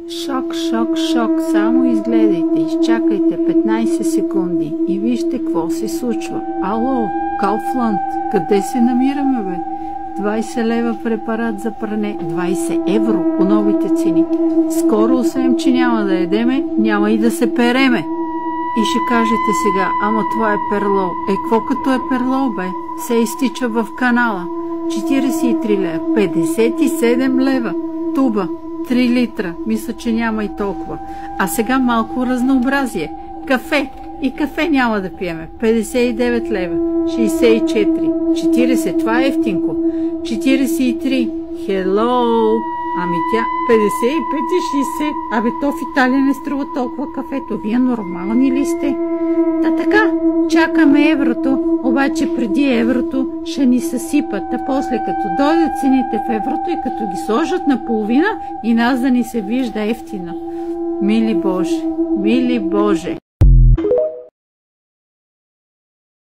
Шок, шок, шок. Само изгледайте, изчакайте 15 секунди и вижте какво се случва. Ало, Кауфланд, къде се намираме, бе? 20 лева препарат за пране, 20 евро по новите цени. Скоро, освен че няма да едеме, няма и да се переме. И ще кажете сега, ама това е перло. Какво като е перло, бе? Се изтича в канала. 43 лева, 57 лева. Туба, 3 литра. Мисля, че няма и толкова. А сега малко разнообразие. Кафе. И кафе няма да пиеме. 59 лева, 64, 40. Това е ефтинко. 43. Hello. Ами тя 55 и 60. Абе, то в Италия не струва толкова кафето. Вие нормални ли сте? Та така, чакаме еврото, обаче преди еврото ще ни съсипат. А после като дойдат цените в еврото и като ги сложат на половина и нас да ни се вижда ефтино. Мили Боже, мили Боже!